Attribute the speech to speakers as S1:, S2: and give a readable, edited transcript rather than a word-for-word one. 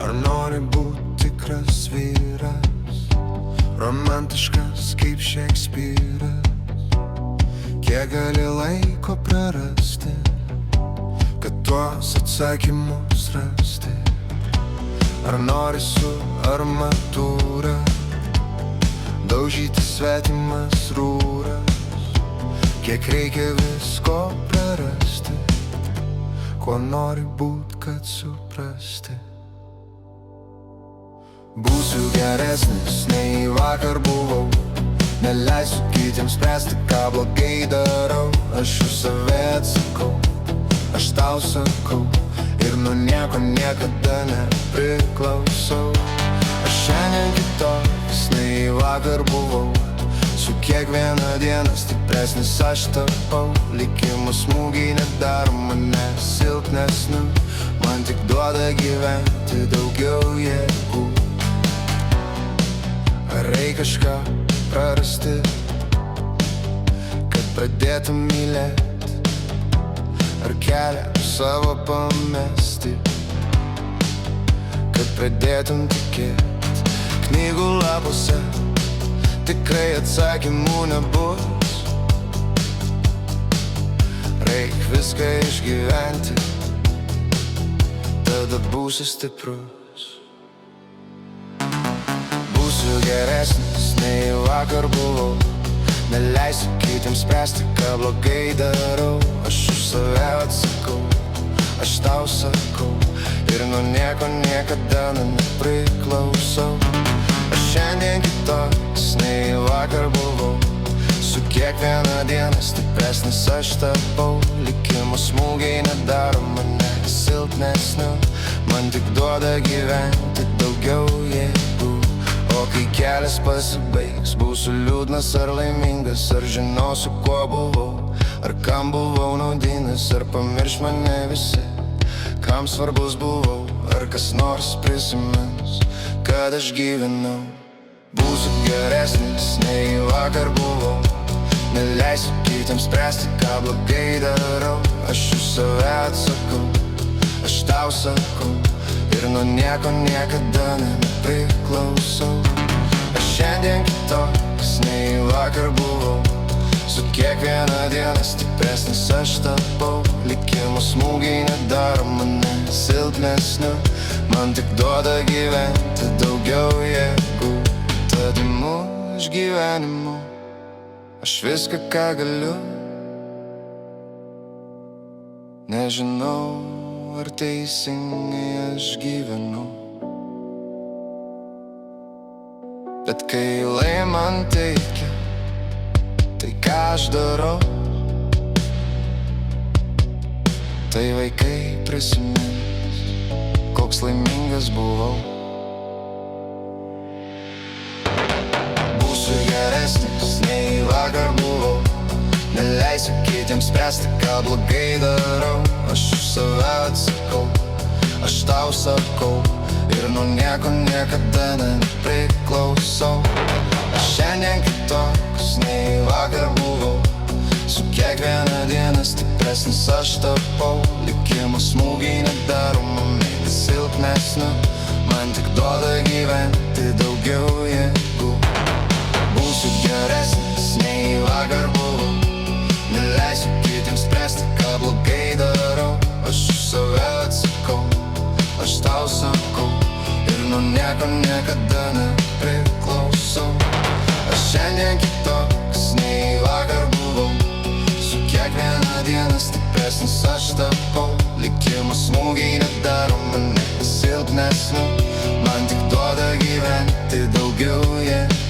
S1: Ar nori būti tikras vyras, romantiškas kaip Šekspyras? Kiek gali laiko prarasti, kad tuos atsakymus rasti? Ar nori su armatūra daužyti svetimas rūras? Kiek reikia visko prarasti, kuo nori būt, kad suprasti? Būsiu geresnis nei vakar buvau, neleisiu kitiems spręsti, ką blogai darau. Aš už save atsakau, aš tau sakau, ir nuo nieko niekada nepriklausau. Aš šiandien kitoks nei vakar buvau, su kiekviena diena stipresnis aš tapau. Likimo smūgiai nedaro mane silpnesniu, man tik duoda gyventi daugiau jėgų. Ar reikia kažką prarasti, kad pradėtum mylėti? Ar kelią savo pamesti, kad pradėtum tikėti? Knygų lapuose tikrai atsakymų nebus, reik viską išgyventi, tada būsi stiprus. Būsiu geresnis nei vakar buvau, neleisiu kitiems spręsti, ką blogai darau. Aš už save atsakau, aš tau sakau, ir nuo nieko niekada nepriklausau. Aš šiandien kitoks nei vakar buvau, su kiekviena diena stipresnis aš tapau. Likimo smūgiai nedaro mane silpnesniu, man tik duoda gyventi daugiau jėgų. O kai kelias pasibaigs, būsiu liūdnas ar laimingas? Ar žinosiu, kuo buvau, ar kam buvau naudingas? Ar pamirš mane visi, kam svarbus buvau? Ar kas nors prisimins, kad aš gyvenau? Būsiu geresnis nei vakar buvau, neleisiu kitiems spręsti, ką blogai darau. Aš už save atsakau, aš tau sakau, ir nuo nieko niekada nepriklausau. Aš šiandien kitoks nei vakar buvau, su kiekviena diena stipresnis aš tapau. Likimo smūgiai nedaro mane silpnesniu, man tik duoda gyventi daugiau jėgų. Tad imu iš gyvenimo aš viską, ką galiu. Nežinau, ar teisingai aš gyvenu, bet kai lai man teikia tai, ką aš darau, tai vaikai prisimins, koks laimingas buvau. Būsiu geresnis nei vakar buvau, neleisiu kitiems spręsti, ką blogai darau. Aš už save atsakau, aš tau sakau, ir nuo nieko niekada nepriklausau. Aš šiandien kitoks nei vakar buvau, su kiekviena diena stipresnis aš tapau. Likimo smūgiai nedaro mane silpnesniu, man tik duoda gyventi daugiau jėgų. Būsiu geresnis nei vakar buvau, neleisiu kitiems spręsti, ką blogai darau. Aš už save atsakau, aš tau sakau, ir nuo nieko niekada nepriklausau. Aš šiandien kitoks nei vakar buvau, su kiekviena diena stipresnis aš tapau. Likimo smūgiai nedaro mane silpnesniu, man tik duoda gyventi daugiau jėgų.